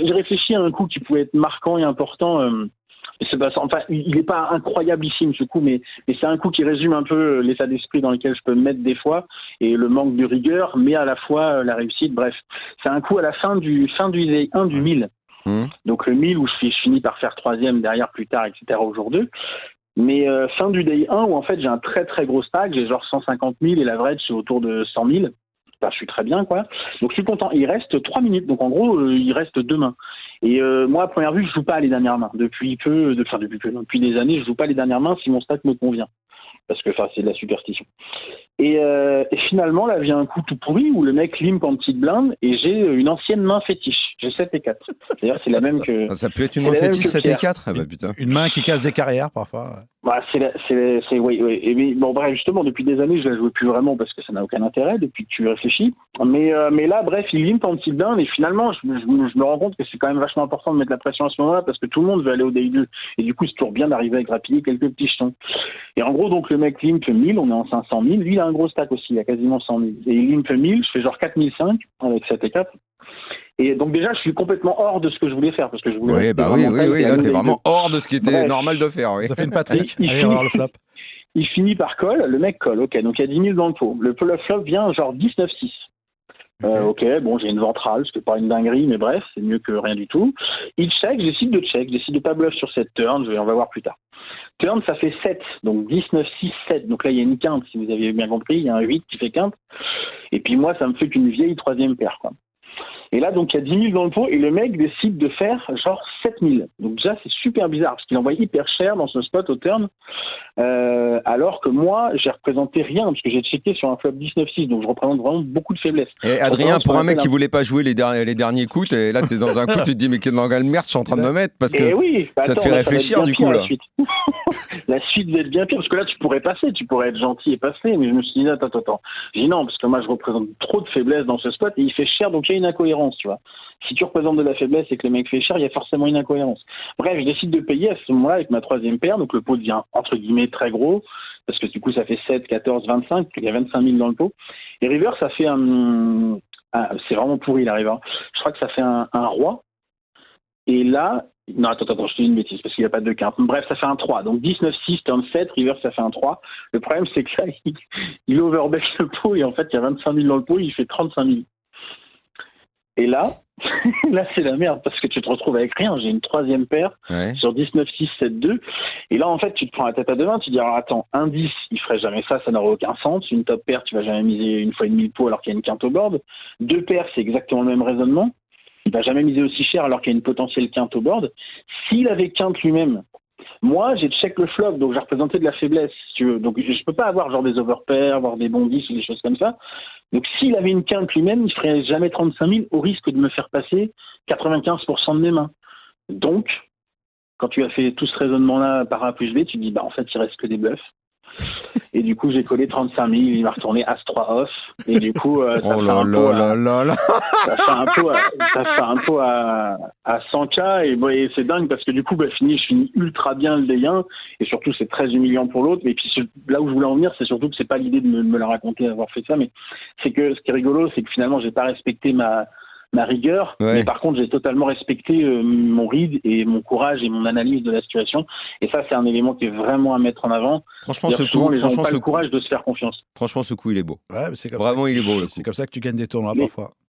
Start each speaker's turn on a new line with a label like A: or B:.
A: j'ai réfléchi à un coup qui pouvait être marquant et important. Enfin, il n'est pas incroyablissime ce coup, mais c'est un coup qui résume un peu l'état d'esprit dans lequel je peux me mettre des fois et le manque de rigueur, mais à la fois la réussite. Bref, c'est un coup à la fin du day 1 du 1000. Donc le 1000 où je finis par faire troisième derrière plus tard, etc. au jour 2. Mais fin du day 1 où en fait j'ai un très très gros stack, j'ai genre 150 000 et l'average c'est autour de 100 000. Enfin, je suis très bien, quoi. Donc, je suis content. Il reste 3 minutes. Donc, en gros, il reste 2 mains. Et moi, à première vue, je joue pas les dernières mains. Depuis des années, je joue pas les dernières mains si mon stack me convient. Parce que, c'est de la superstition. Et finalement, là, vient un coup tout pourri où le mec limp en petite blinde et j'ai une ancienne main fétiche. J'ai 7 et 4. C'est-à-dire, c'est la même que...
B: Ça peut être une main fétiche, 7 et 4 ah bah, putain.
C: Une main qui casse des carrières, parfois.
A: Bah, oui. Et mais, bon, bref, justement, depuis des années, je la jouais plus vraiment parce que ça n'a aucun intérêt depuis que tu réfléchis. Mais là, bref, il limp en petite blinde et finalement, je me rends compte que c'est quand même vachement important de mettre la pression à ce moment-là parce que tout le monde veut aller au day 2. Et du coup, c'est toujours bien d'arriver à grappiller quelques petits jetons. Et en gros, donc, le mec limp 1000, on est en 500 000. Lui, il a un gros stack aussi, il a quasiment 100 000. Et il limp 1000, je fais genre 4005 avec 7 et 4. Et donc déjà, je suis complètement hors de ce que je voulais faire parce que je voulais.
B: Oui, là, t'es vraiment hors de ce qui était normal de faire. Oui.
C: Ça fait une Patrick. Allez, on va voir le flop.
A: Il finit par call, le mec colle, ok, donc il y a 10 000 dans le pot. Le flop vient genre 19-6. Ok, bon, j'ai une ventrale, ce qui n'est pas une dinguerie, mais bref, c'est mieux que rien du tout. Il check, j'essaie de pas bluff sur cette turn, on va voir plus tard. Turn, ça fait 7, donc 19, 6, 7. Donc là, il y a une quinte, si vous avez bien compris, il y a un 8 qui fait quinte. Et puis moi, ça me fait qu'une vieille troisième paire, quoi. Et là, donc, il y a 10 000 dans le pot et le mec décide de faire genre 7 000. Donc déjà, c'est super bizarre parce qu'il envoie hyper cher dans ce spot au turn. Alors que moi, j'ai représenté rien parce que j'ai checké sur un flop 19-6. Donc, je représente vraiment beaucoup de faiblesses.
B: Et Adrien, pour un mec qui voulait pas jouer les derniers coups, et là, t'es dans un coup, tu te dis, mais quelle merde je suis en train de me mettre parce que ça te fait réfléchir du coup, là.
A: La suite va être bien pire parce que là, tu pourrais être gentil et passer. Mais je me suis dit, attends. J'ai dit non, parce que moi, je représente trop de faiblesses dans ce spot et il fait cher, donc il y a une incohérence, tu vois. Si tu représentes de la faiblesse et que le mec fait cher, il y a forcément une incohérence. Bref, je décide de payer à ce moment-là avec ma troisième paire, donc le pot devient entre guillemets très gros, parce que du coup ça fait 7, 14, 25, il y a 25 000 dans le pot. Et river, ça fait c'est vraiment pourri la river. Je crois que ça fait un roi. Et là, non, attends, je te dis une bêtise, parce qu'il n'y a pas de quinte. Bref, ça fait un 3. Donc 19-6, turn 7, river, ça fait un 3. Le problème, c'est que là, il overbet le pot, et en fait, il y a 25 000 dans le pot, il fait 35 000. Et là, c'est la merde parce que tu te retrouves avec rien. J'ai une troisième paire sur 19, 6, 7, 2. Et là, en fait, tu te prends la tête à deux mains. Tu te dis, alors attends, un 10, il ferait jamais ça n'aurait aucun sens. Une top paire, tu vas jamais miser une fois et demi le pot alors qu'il y a une quinte au board. Deux paires, c'est exactement le même raisonnement. Il va jamais miser aussi cher alors qu'il y a une potentielle quinte au board. S'il avait quinte lui-même, moi, j'ai check le flop, donc j'ai représenté de la faiblesse, si tu veux. Donc, je peux pas avoir genre des overpairs, avoir des bondis ou des choses comme ça. Donc, s'il avait une quinte lui-même, il ferait jamais 35 000 au risque de me faire passer 95% de mes mains. Donc, quand tu as fait tout ce raisonnement-là par A plus B, tu te dis, en fait, il reste que des bluffs. Et du coup, j'ai collé 35 000, il m'a retourné As-3 off. Et du coup, ça fait un pot à 100K. Et c'est dingue parce que du coup, je finis ultra bien le day 1. Et surtout, c'est très humiliant pour l'autre. Et puis là où je voulais en venir, c'est surtout que c'est pas l'idée de me la raconter, avoir fait ça. Mais c'est que ce qui est rigolo, c'est que finalement, j'ai pas respecté ma rigueur, mais par contre j'ai totalement respecté mon read et mon courage et mon analyse de la situation, et ça c'est un élément qui est vraiment à mettre en avant.
B: Franchement,
A: les gens n'ont pas le courage de se faire confiance.
B: Franchement, ce coup il est beau.
C: Ouais, c'est comme
B: vraiment
C: ça.
B: Il est beau.
C: C'est comme ça que tu gagnes des tournois parfois.